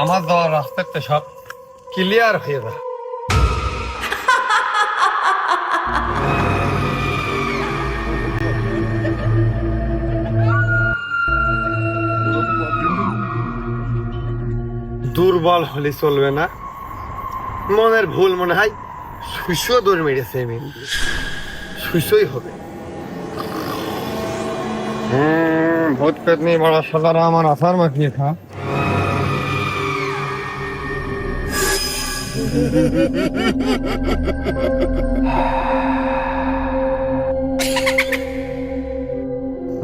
আমার যাওয়ার রাস্তাতে সব ক্লিয়ার হয়ে যায়। দুর্বল হলে চলবে না, মনের ভুল মনে হয় শুষ্য দৌড় মেরেছে, শুষ্যই হবে। ভূত পেতনি বড় সাদারা আমার আচার মাখিয়ে খা।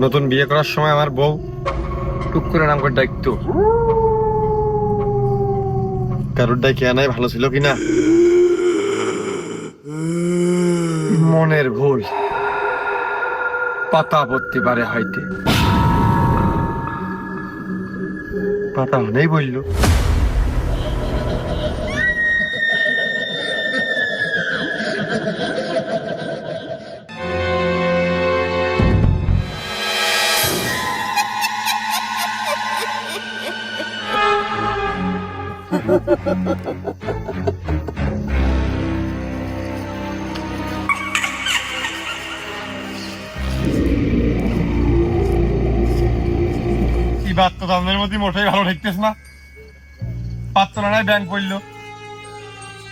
নতুন বিয়ে করার সময় আমার বউ টুক করে নাম করে ডাকতো, কারোর ডাকে আনাই ভালো ছিল কিনা। মনের ভুল পাতা পড়তে পারে হয়তো, পাতা নেই বললো। দামের মধ্যে মোটেই ভালো ঠেকতেছ না। পাঁচতলা নাই ব্যাংক পড়লো,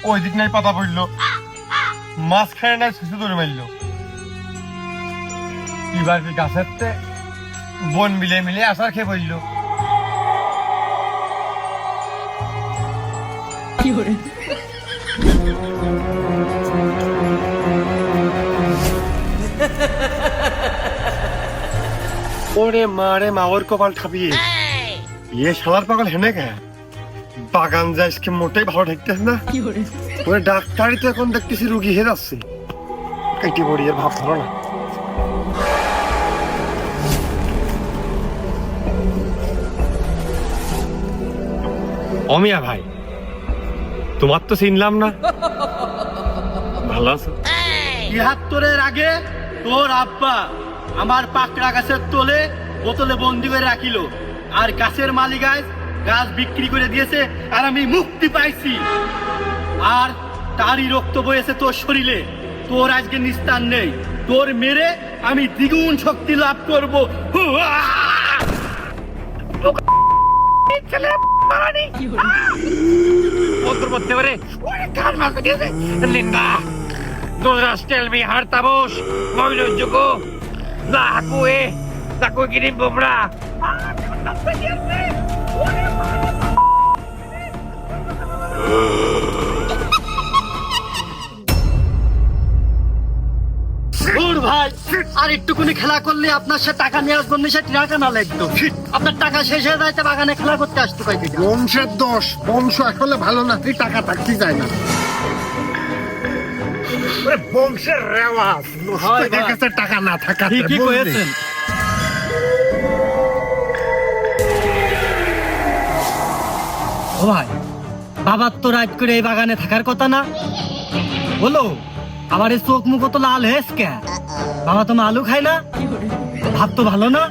ওই দিক নাই পাতা পড়লো, মাঝখানে নাই শিশু ধরে মারলো। এবার কি গাছের বন মিলে মিলে আসার খেয়ে পড়লো। ওরে মারে মা, ওর কপাল ঠাপিয়ে ইয়ে শালার পাগল হেনে কে বাগান যাইসকে মোটেই ভালো ঠেকতেছ না। ওরে ডাক্তারই তো এখন দেখতেছি রুগী হয়ে যাচ্ছে, কেটে পড়ি এর ভাব ভালো না। অমিয়া ভাই, তোমার তো চিনলাম না, ভালো আছো? ৭৩-এর আগে তোর আব্বা আমার পাকড়া গাছের তোলে বোতলে বন্দি করে রাখিল, আর গাছের মালিক গাছ বিক্রি করে দিয়েছে, আর আমি মুক্তি পাইছি। আর তারই রক্ত বয়েছে তোর শরীরে, তোর আজকে নিস্তার নেই। তোর মেরে আমি দ্বিগুণ শক্তি লাভ করবো। ভাই, আর একটুকুনি খেলা করলে আপনার সে টাকা নিয়ে আসবেন, সে টাকা না লাগতো। আপনার টাকা শেষ হয়ে যাইতে বাগানে খেলা করতে আসতো। বংশের দোষ, বংশ আসলে ভালো না, তুই টাকা থাকতে যায় না। বংশের রেওয়াজ, টাকা না থাকা। ঠিকই কয়েছেন। ও ভাই, বাবার তো রাত করে এই বাগানে থাকার কথা না বলো, আবার এই চোখ মুখ তো লাল হয়েছ কে? বাবা তো আলু খায় না, ভাত তো ভালো না।